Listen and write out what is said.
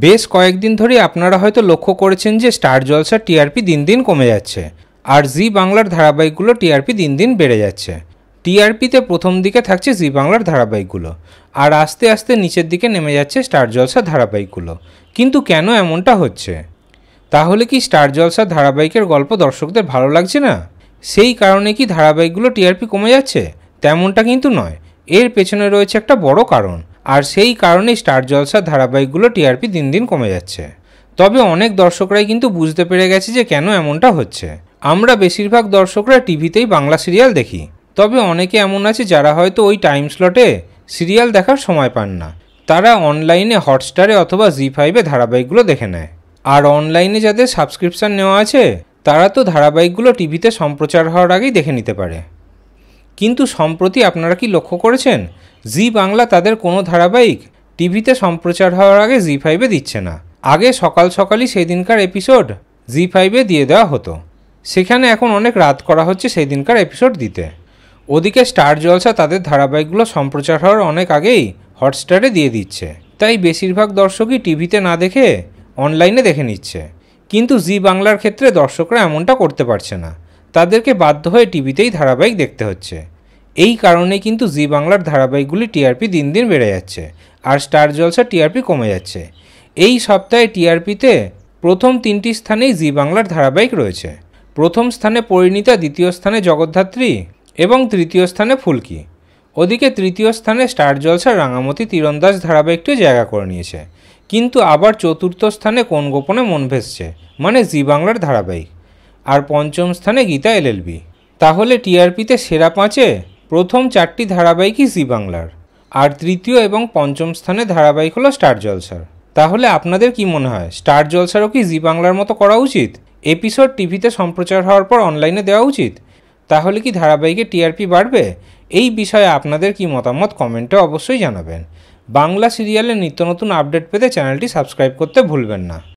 বেশ কয়েকদিন ধরে আপনারা হয়তো লক্ষ্য করেছেন যে স্টার জলসার টিআরপি দিন দিন কমে যাচ্ছে আর জি বাংলার ধারাবাহিকগুলো টিআরপি দিন দিন বেড়ে যাচ্ছে। টিআরপিতে প্রথম দিকে থাকছে জি বাংলার ধারাবাহিকগুলো আর আস্তে আস্তে নিচের দিকে নেমে যাচ্ছে স্টার জলসার ধারাবাহিকগুলো। কিন্তু কেন এমনটা হচ্ছে? তাহলে কি স্টার জলসার ধারাবাহিকের গল্প দর্শকদের ভালো লাগছে না? সেই কারণে কি ধারাবাহিকগুলো টিআরপি কমে যাচ্ছে? তেমনটা কিন্তু নয়, এর পেছনে রয়েছে একটা বড় কারণ, আর সেই কারণেই স্টার জলসার ধারাবাহিকগুলো টিআরপি দিন দিন কমে যাচ্ছে। তবে অনেক দর্শকরাই কিন্তু বুঝতে পেরে গেছে যে কেন এমনটা হচ্ছে। আমরা বেশিরভাগ দর্শকরা টিভিতেই বাংলা সিরিয়াল দেখি, তবে অনেকে এমন আছে যারা হয়তো ওই টাইম স্লটে সিরিয়াল দেখার সময় পান না। তারা অনলাইনে হটস্টারে অথবা জি5-এ ধারাবাহিকগুলো দেখে নেয়। আর অনলাইনে যাদের সাবস্ক্রিপশান নেওয়া আছে তারা তো ধারাবাহিকগুলো টিভিতে সম্প্রচার হওয়ার আগেই দেখে নিতে পারে। কিন্তু সম্প্রতি আপনারা কি লক্ষ্য করেছেন, জি বাংলা তাদের কোনো ধারাবাহিক টিভিতে সম্প্রচার হওয়ার আগে জি5-এ দিচ্ছে না। আগে সকাল সকালই সেই দিনকার এপিসোড জি5-এ দিয়ে দেওয়া হতো, সেখানে এখন অনেক রাত করা হচ্ছে সেই দিনকার এপিসোড দিতে। ওদিকে স্টার জলসা তাদের ধারাবাহিকগুলো সম্প্রচার হওয়ার অনেক আগেই হটস্টারে দিয়ে দিচ্ছে, তাই বেশিরভাগ দর্শকই টিভিতে না দেখে অনলাইনে দেখে নিচ্ছে। কিন্তু জি বাংলার ক্ষেত্রে দর্শকরা এমনটা করতে পারছে না, তাদেরকে বাধ্য হয়ে টিভিতেই ধারাবাহিক দেখতে হচ্ছে। এই কারণে কিন্তু জি বাংলার ধারাবাহিকগুলি টিআরপি দিন দিন বেড়ে যাচ্ছে আর স্টার জলসা টিআরপি কমে যাচ্ছে। এই সপ্তাহে টিআরপিতে প্রথম 3টি স্থানেই জি বাংলার ধারাবাহিক রয়েছে। প্রথম স্থানে পরিণীতা, দ্বিতীয় স্থানে জগদ্ধাত্রী এবং তৃতীয় স্থানে ফুলকি। ওদিকে তৃতীয় স্থানে স্টার জলসার রাঙামতি তীরন্দাজ ধারাবাহিকটিও জায়গা করে নিয়েছে। কিন্তু আবার চতুর্থ স্থানে কোন গোপনে মন ভেসছে মানে জি বাংলার ধারাবাহিক। আর পঞ্চম স্থানে গীতা এলএলবি। তাহলে টিআরপিতে সেরা 5-এ প্রথম 4টি ধারাবাহিকই জি বাংলার, আর তৃতীয় এবং পঞ্চম স্থানে ধারাবাহিক হলো স্টার জলসার। তাহলে আপনাদের কি মনে হয়, স্টার জলসারও কি জি বাংলার মতো করা উচিত? এপিসোড টিভিতে সম্প্রচার হওয়ার পর অনলাইনে দেওয়া উচিত? তাহলে কি ধারাবাহিকে টিআরপি বাড়বে? এই বিষয়ে আপনাদের কি মতামত কমেন্টে অবশ্যই জানাবেন। বাংলা সিরিয়ালের নিত্য নতুন আপডেট পেতে চ্যানেলটি সাবস্ক্রাইব করতে ভুলবেন না।